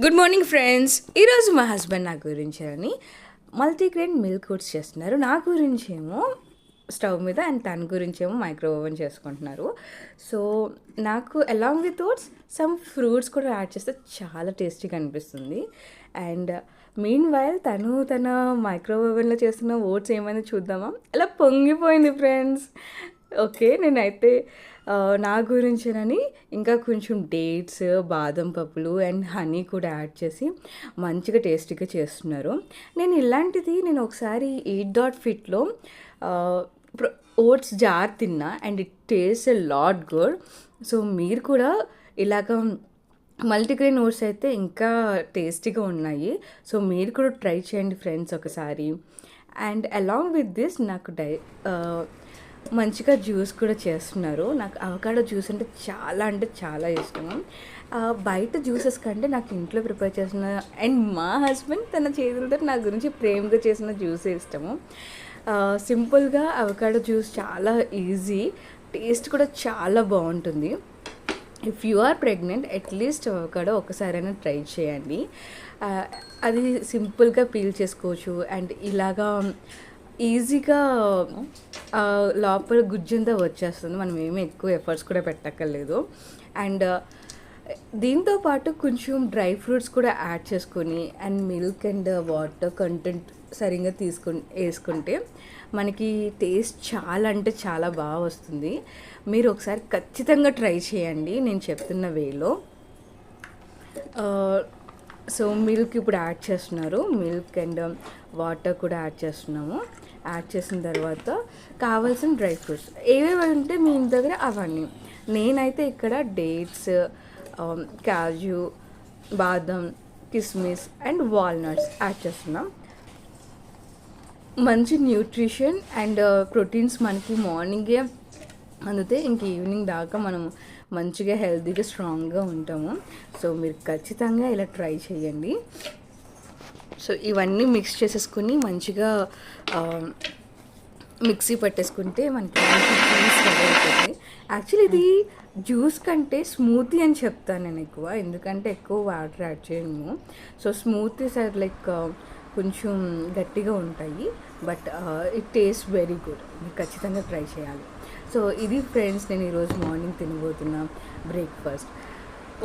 Good morning friends. ఈరోజు మా husband నా గురించి అని మల్టీగ్రెయిన్ మిల్క్ ఓట్స్ చేస్తున్నారు. నా గురించేమో స్టవ్ మీద అండ్ తన గురించేమో మైక్రో ఓవెన్ చేసుకుంటున్నారు. సో నాకు along with oats some fruits కూడా యాడ్ చేస్తే చాలా టేస్టీగా అనిపిస్తుంది. అండ్ మీన్ వైల్ తన మైక్రో ఓవెన్లో చేస్తున్న ఓట్స్ ఏమైనా చూద్దామా? అలా పొంగిపోయింది ఫ్రెండ్స్. ఓకే, నేనైతే నా గురించేనని ఇంకా కొంచెం డేట్స్, బాదం పప్పులు అండ్ హనీ కూడా యాడ్ చేసి మంచిగా టేస్టీగా చేస్తున్నారు. నేను ఒకసారి 8.fitలో ఓట్స్ జార్ తిన్నా and it taste a lot good. So మీరు కూడా ఇలాగ మల్టీగ్రెయిన్ ఓట్స్ అయితే ఇంకా టేస్టీగా ఉన్నాయి. సో మీరు కూడా ట్రై చేయండి ఫ్రెండ్స్ ఒకసారి. అండ్ అలాంగ్ విత్ దిస్ నాకు మంచిగా జ్యూస్ కూడా చేస్తున్నారు. నాకు అవకాడో జ్యూస్ అంటే చాలా ఇష్టము. బయట జ్యూసెస్ కంటే నాకు ఇంట్లో ప్రిపేర్ చేసిన అండ్ మా హస్బెండ్ తన చేతులతో నా గురించి ప్రేమగా చేసిన జ్యూసే ఇష్టము. సింపుల్గా అవకాడో జ్యూస్ చాలా ఈజీ, టేస్ట్ కూడా చాలా బాగుంటుంది. If you are pregnant at least avocado ఒకసారైనా ట్రై చేయండి. అది సింపుల్గా పీల్ చేసుకోవచ్చు అండ్ ఇలాగా ఈజీగా లోపల గుజ్జంతా వచ్చేస్తుంది. మనం ఏమీ ఎక్కువ ఎఫర్ట్స్ కూడా పెట్టక్కర్లేదు. అండ్ దీంతో పాటు కొంచెం డ్రై ఫ్రూట్స్ కూడా యాడ్ చేసుకొని and milk and water content సరిగ్గా వేసుకుంటే మనకి టేస్ట్ చాలా బాగా వస్తుంది. మీరు ఒకసారి ఖచ్చితంగా ట్రై చేయండి నేను చెప్తున్న వేలో. సో మిల్క్ ఇప్పుడు యాడ్ చేస్తున్నారు. మిల్క్ అండ్ వాటర్ కూడా యాడ్ చేస్తున్నాము. యాడ్ చేసిన తర్వాత కావాల్సిన డ్రై ఫ్రూట్స్ ఏవేవి ఉంటే మీ ఇంటి దగ్గర అవన్నీ. నేనైతే ఇక్కడ డేట్స్, కాజు, బాదం, కిస్మిస్ అండ్ వాల్నట్స్ యాడ్ చేస్తున్నాం. మంచి న్యూట్రిషన్ అండ్ ప్రోటీన్స్ మనకి మార్నింగే అందుతే ఇంక ఈవినింగ్ దాకా మనం మంచిగా హెల్తీగా స్ట్రాంగ్గా ఉంటాము. సో మీరు ఖచ్చితంగా ఇలా ట్రై చేయండి. సో ఇవన్నీ మిక్స్ చేసేసుకుని మంచిగా మిక్సీ పట్టేసుకుంటే మనకి మంచి జ్యూస్ రెడీ అవుతుంది. యాక్చువల్లీ ఇది జ్యూస్ కంటే స్మూతీ అని చెప్తాను నేను ఎక్కువ, ఎందుకంటే ఎక్కువ వాటర్ యాడ్ చేయము. సో స్మూతీస్ ఆర్ లైక్ కొంచెం గట్టిగా ఉంటాయి, but it taste very good. మీరు ఖచ్చితంగా ట్రై చేయాలి. సో ఇది ఫ్రెండ్స్ నేను ఈరోజు మార్నింగ్ తినబోతున్న breakfast.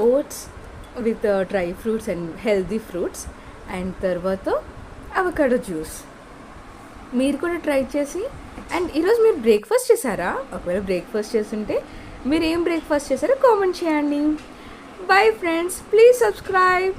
Oats with dry fruits and healthy fruits and తర్వాత అవకాడో జ్యూస్. మీరు కూడా ట్రై చేసి అండ్ ఈరోజు మీరు బ్రేక్ఫాస్ట్ చేశారా? ఒకవేళ బ్రేక్ఫాస్ట్ చేస్తుంటే మీరు ఏం బ్రేక్ఫాస్ట్ చేశారో కామెంట్ చేయండి. Bye friends, please subscribe.